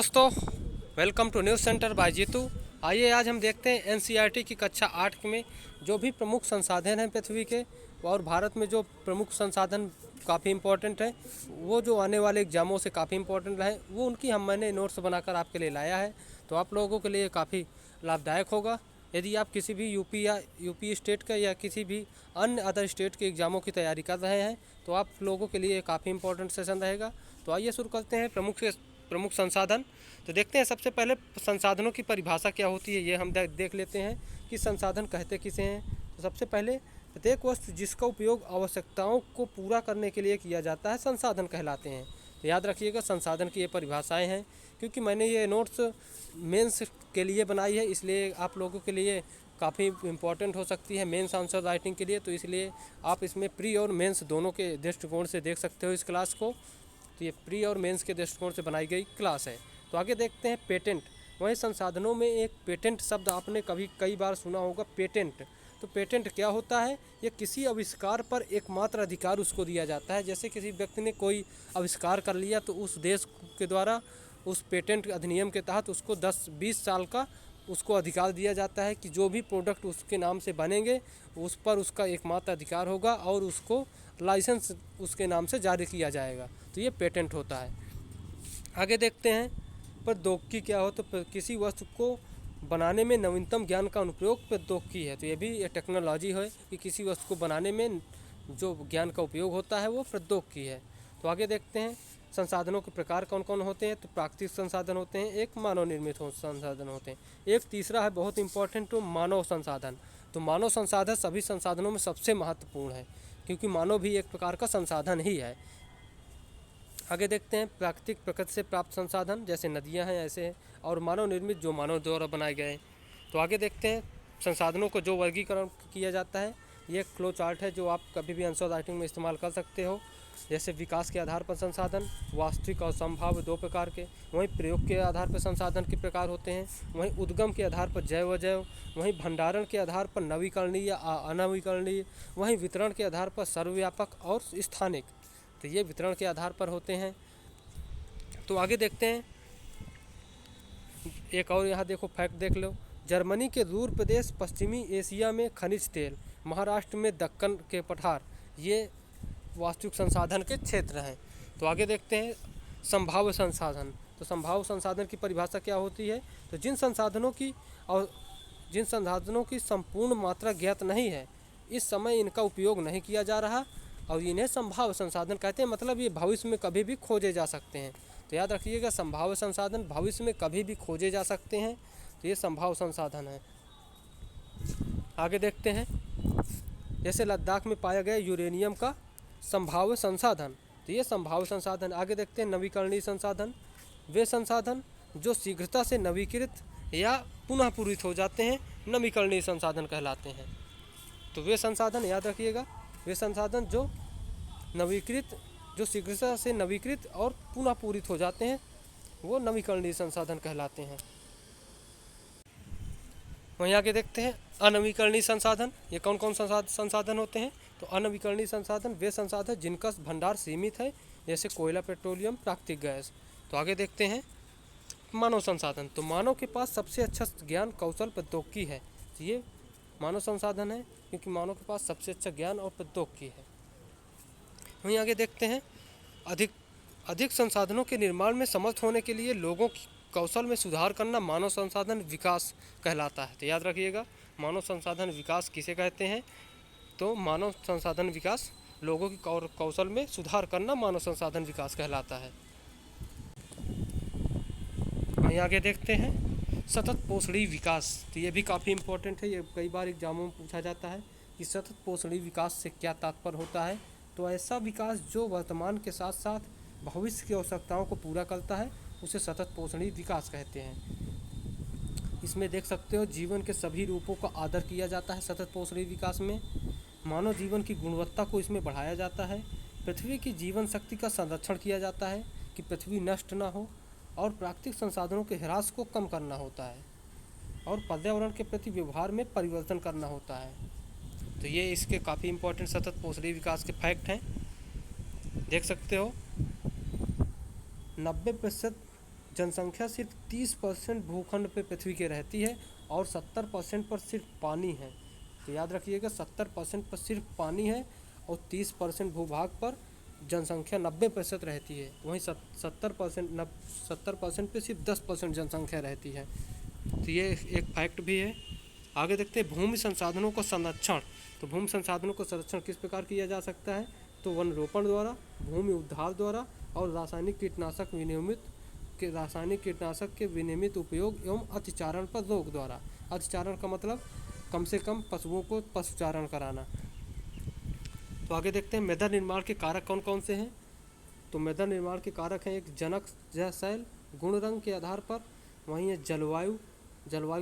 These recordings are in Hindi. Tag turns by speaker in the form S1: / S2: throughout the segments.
S1: दोस्तों, welcome to news centre by Jitu. आइए आज हम देखते हैं एनसीईआरटी की कक्षा 8 में जो भी प्रमुख संसाधन हैं पृथ्वी के और भारत में जो प्रमुख संसाधन काफ़ी इम्पोर्टेंट है, वो जो आने वाले एग्जामों से काफ़ी इम्पोर्टेंट है, वो उनकी मैंने नोट्स बनाकर आपके लिए लाया है। तो आप लोगों के लिए काफ़ी लाभदायक होगा। यदि आप किसी भी यूपी या यूपी स्टेट का या किसी भी अन्य अदर स्टेट के एग्ज़ामों की तैयारी कर रहे हैं तो आप लोगों के लिए काफ़ी इम्पोर्टेंट सेशन रहेगा। तो आइए शुरू करते हैं। प्रमुख संसाधन तो देखते हैं। सबसे पहले संसाधनों की परिभाषा क्या होती है ये हम देख लेते हैं कि संसाधन कहते किसे हैं। तो सबसे पहले प्रत्येक वस्तु जिसका उपयोग आवश्यकताओं को पूरा करने के लिए किया जाता है संसाधन कहलाते हैं। तो याद रखिएगा संसाधन की ये परिभाषाएं हैं, क्योंकि मैंने ये नोट्स मेंस के लिए बनाई है, इसलिए आप लोगों के लिए काफ़ी इम्पोर्टेंट हो सकती है मेंस आंसर राइटिंग के लिए। तो इसलिए आप इसमें प्री और मेंस दोनों के दृष्टिकोण से देख सकते हो इस क्लास को। तो ये प्री और मेंस के दृष्टिकोण से बनाई गई क्लास है। तो आगे देखते हैं पेटेंट। वहीं संसाधनों में एक पेटेंट शब्द आपने कई बार सुना होगा, पेटेंट। तो पेटेंट क्या होता है? ये किसी आविष्कार पर एकमात्र अधिकार उसको दिया जाता है। जैसे किसी व्यक्ति ने कोई आविष्कार कर लिया तो उस देश के द्वारा उस पेटेंट अधिनियम के तहत उसको 10-20 साल का उसको अधिकार दिया जाता है कि जो भी प्रोडक्ट उसके नाम से बनेंगे उस पर उसका एकमात्र अधिकार होगा और उसको लाइसेंस उसके नाम से जारी किया जाएगा। तो ये पेटेंट होता है। आगे देखते हैं प्रौद्योगिकी क्या हो। तो किसी वस्तु को बनाने में नवीनतम ज्ञान का अनुप्रयोग प्रौद्योगिकी है। तो ये भी एक टेक्नोलॉजी है कि किसी वस्तु को बनाने में जो ज्ञान का उपयोग होता है वो प्रौद्योगिकी है। तो आगे देखते हैं संसाधनों के प्रकार कौन कौन होते हैं। तो प्राकृतिक संसाधन होते हैं, एक मानव निर्मित संसाधन होते हैं, एक तीसरा है बहुत इंपॉर्टेंट तो मानव संसाधन। तो मानव संसाधन सभी संसाधनों में सबसे महत्वपूर्ण है, क्योंकि मानव भी एक प्रकार का संसाधन ही है। आगे देखते हैं प्राकृतिक प्रकृति से प्राप्त संसाधन, जैसे नदियां हैं ऐसे हैं, और मानव निर्मित जो मानव द्वारा बनाए गए हैं। तो आगे देखते हैं संसाधनों को जो वर्गीकरण किया जाता है। ये फ्लो चार्ट है जो आप कभी भी आंसर राइटिंग में इस्तेमाल कर सकते हो। जैसे विकास के आधार पर संसाधन, वास्तविक और संभाव्य दो प्रकार के। वहीं प्रयोग के आधार पर संसाधन के प्रकार होते हैं। वहीं उद्गम के आधार पर जैव अजैव। वहीं भंडारण के आधार पर नवीकरणीय या अनवीकरणीय। वहीं वितरण के आधार पर सर्वव्यापक और स्थानिक। तो ये वितरण के आधार पर होते हैं। तो आगे देखते हैं एक और, यहाँ देखो फैक्ट देख लो। जर्मनी के रूर प्रदेश पश्चिमी एशिया में खनिज तेल, महाराष्ट्र में दक्कन के पठार, ये वास्तविक संसाधन के क्षेत्र हैं। तो आगे देखते हैं संभाव्य संसाधन। तो संभाव्य संसाधन की परिभाषा क्या होती है? तो जिन संसाधनों की संपूर्ण मात्रा ज्ञात नहीं है, इस समय इनका उपयोग नहीं किया जा रहा और इन्हें संभाव्य संसाधन कहते हैं। मतलब ये भविष्य में कभी भी खोजे जा सकते हैं। तो याद रखिएगा संभाव्य संसाधन भविष्य में कभी भी खोजे जा सकते हैं। तो ये संभाव्य संसाधन है। आगे देखते हैं जैसे लद्दाख में पाया गया यूरेनियम का संभाव्य संसाधन। तो ये संभाव्य संसाधन। आगे देखते हैं नवीकरणीय संसाधन। वे संसाधन जो शीघ्रता से नवीकृत या पुनः पूरित हो जाते हैं नवीकरणीय संसाधन कहलाते हैं। तो वे संसाधन याद रखिएगा, वे संसाधन जो शीघ्रता से नवीकृत और पुनः पूरित हो जाते हैं वो नवीकरणीय संसाधन कहलाते हैं। वहीं आगे देखते हैं अनवीकरणीय संसाधन। ये कौन कौन संसाधन होते हैं? तो अनवीकरणीय संसाधन वे संसाधन जिनका भंडार सीमित है, जैसे कोयला, पेट्रोलियम, प्राकृतिक गैस। तो आगे देखते हैं मानव संसाधन। तो मानव के पास सबसे अच्छा ज्ञान, कौशल, प्रौद्योगिकी है। तो ये मानव संसाधन है, क्योंकि मानव के पास सबसे अच्छा ज्ञान और प्रौद्योगिकी है। वहीं आगे देखते हैं अधिक संसाधनों के निर्माण में समर्थ होने के लिए लोगों की कौशल में सुधार करना मानव संसाधन विकास कहलाता है। तो याद रखिएगा मानव संसाधन विकास किसे कहते हैं? तो मानव संसाधन विकास, लोगों की कौशल में सुधार करना मानव संसाधन विकास कहलाता है। वहीं आगे देखते हैं सतत पोषणीय विकास। तो ये भी काफ़ी इम्पोर्टेंट है, ये कई बार एग्जामों में पूछा जाता है कि सतत पोषणीय विकास से क्या तात्पर्य होता है। तो ऐसा विकास जो वर्तमान के साथ साथ भविष्य की आवश्यकताओं को पूरा करता है उसे सतत पोषणीय विकास कहते हैं। इसमें देख सकते हो जीवन के सभी रूपों का आदर किया जाता है सतत पोषणीय विकास में। मानव जीवन की गुणवत्ता को इसमें बढ़ाया जाता है। पृथ्वी की जीवन शक्ति का संरक्षण किया जाता है कि पृथ्वी नष्ट ना हो, और प्राकृतिक संसाधनों के ह्रास को कम करना होता है, और पर्यावरण के प्रति व्यवहार में परिवर्तन करना होता है। तो ये इसके काफ़ी इम्पोर्टेंट सतत पोषणीय विकास के फैक्ट हैं। देख सकते हो 90% जनसंख्या सिर्फ 30% भूखंड पे पृथ्वी के रहती है और 70% पर सिर्फ पानी है। तो याद रखिएगा 70% पर सिर्फ पानी है और 30% भूभाग पर जनसंख्या 90% रहती है। वहीं 70% पे सिर्फ 10% जनसंख्या रहती है। तो ये एक फैक्ट भी है। आगे देखते हैं भूमि संसाधनों का संरक्षण। तो भूमि संसाधनों का संरक्षण किस प्रकार किया जा सकता है? तो वन रोपण द्वारा, भूमि उद्धार द्वारा और रासायनिक कीटनाशक के विनियमित उपयोग एवं अतिचारण पर रोक द्वारा। अतिचारण का मतलब कम से कम पशुओं को पशुचारण कराना। तो आगे देखते हैं मृदा निर्माण के कारक कौन कौन से हैं। तो मृदा निर्माण के कारक हैं एक जनक शैल गुण रंग के आधार पर, वहीं जलवायु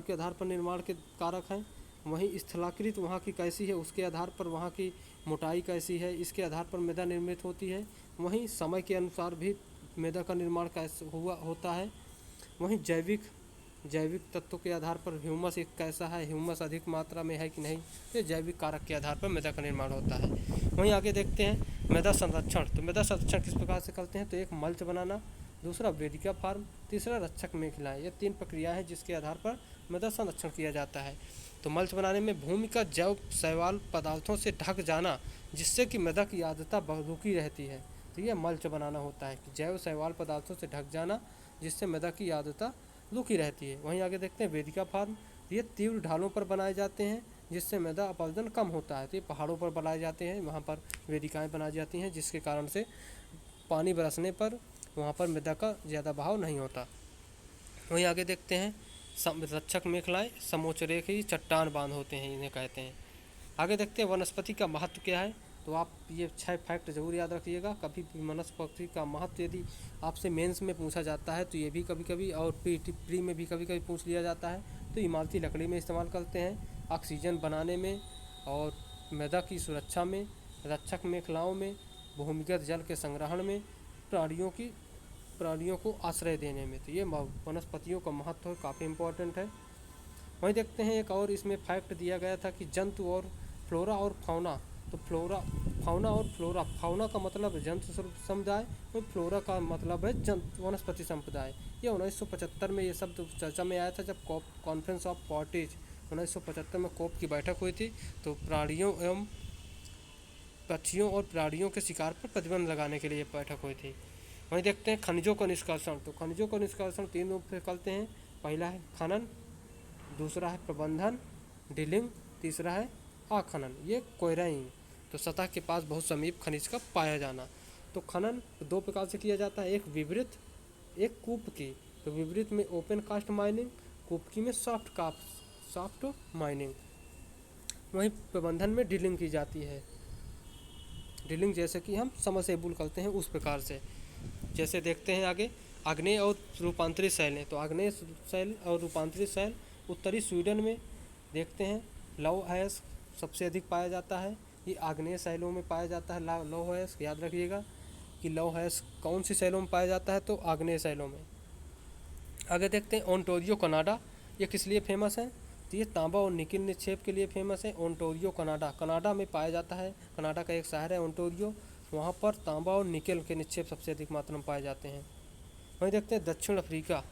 S1: के आधार पर निर्माण के कारक हैं, वहीं स्थलाकृत वहाँ की कैसी है उसके आधार पर वहाँ की मोटाई कैसी है इसके आधार पर मृदा निर्मित होती है, वहीं समय के अनुसार भी मृदा का निर्माण कैसे होता है, वहीं जैविक तत्वों के आधार पर ह्यूमस एक कैसा है, ह्यूमस अधिक मात्रा में है कि नहीं, ये जैविक कारक के आधार पर मृदा का निर्माण होता है। वहीं आगे देखते हैं मृदा संरक्षण। तो मृदा संरक्षण किस प्रकार से करते हैं? तो एक मल्च बनाना, दूसरा वेदिका फार्म, तीसरा रक्षक मेखलाएँ। ये 3 प्रक्रियाएँ हैं जिसके आधार पर मृदा संरक्षण किया जाता है। तो मल्च बनाने में भूमि का जैव शैवाल पदार्थों से ढक जाना जिससे कि मृदा की आर्द्रता रुकी रहती है। तो ये मल्च बनाना होता है कि जैव शैवाल पदार्थों से ढक जाना जिससे मृदा की आर्द्रता रुकी रहती है। वहीं आगे देखते हैं वेदिका फार्म। ये तीव्र ढालों पर बनाए जाते हैं जिससे मृदा अपरदन कम होता है। तो ये पहाड़ों पर बनाए जाते हैं, वहाँ पर वेदिकाएँ बनाई जाती हैं जिसके कारण से पानी बरसने पर वहाँ पर मृदा का ज़्यादा बहाव नहीं होता। वहीं आगे देखते हैं रक्षक मेखलाएँ समोच्चरेखीय चट्टान बांध होते हैं, इन्हें कहते हैं। आगे देखते हैं वनस्पति का महत्व क्या है। तो आप ये 6 फैक्ट जरूर याद रखिएगा। कभी भी वनस्पति का महत्व यदि आपसे मेंस में पूछा जाता है तो ये भी कभी कभी और प्री में भी कभी कभी पूछ लिया जाता है। तो इमारती लकड़ी में इस्तेमाल करते हैं, ऑक्सीजन बनाने में और मृदा की सुरक्षा में, रक्षक मेखलाओं में, भूमिगत जल के संग्रहण में, प्राणियों को आश्रय देने में। तो ये वनस्पतियों का महत्व काफ़ी इम्पोर्टेंट है। वहीं देखते हैं एक और इसमें फैक्ट दिया गया था कि जंतु और फ्लोरा और फाउना। तो फाउना और फ्लोरा, फाउना का मतलब है जंतु समुदाय और फ्लोरा का मतलब है वनस्पति संप्रदाय। ये 1975 में ये शब्द चर्चा में आया था जब कॉन्फ्रेंस ऑफ पार्टीज 1975 में कोप की बैठक हुई थी। तो प्राणियों एवं पक्षियों और प्राणियों के शिकार पर प्रतिबंध लगाने के लिए बैठक हुई थी। वहीं देखते हैं खनिजों का निष्कर्षण। तो खनिजों का निष्कर्षण 3 रूप से करते हैं। पहला है खनन, दूसरा है प्रबंधन ड्रिलिंग, तीसरा है आखनन, ये कोयराइंग। तो सतह के पास बहुत समीप खनिज का पाया जाना। तो खनन 2 प्रकार से किया जाता है, एक विवृत, एक कूपकी। तो विवृत में ओपन कास्ट माइनिंग, कूपकी में सॉफ्ट माइनिंग। वहीं प्रबंधन में ड्रिलिंग की जाती है, ड्रिलिंग जैसे कि हम समरसेबुल करते हैं उस प्रकार से। जैसे देखते हैं आगे आग्नेय और रूपांतरित शैलें। तो आग्नेय शैल और रूपांतरित शैल उत्तरी स्वीडन में देखते हैं लौह अयस्क सबसे अधिक पाया जाता है। ये आग्नेय शैलों में पाया जाता है लौह अयस्क। याद रखिएगा कि लौह अयस्क कौन सी शैलों में पाया जाता है? तो आग्नेय शैलों में। आगे देखते हैं ओंटारियो कनाडा, ये किस लिए फेमस है? तो ये तांबा और निकिल निक्षेप के लिए फेमस है। ओंटारियो कनाडा में पाया जाता है। कनाडा का एक शहर है ओंटारियो, वहाँ पर तांबा और निकेल के निक्षेप सबसे अधिक मात्रा में पाए जाते हैं। वहीं देखते हैं दक्षिण अफ्रीका।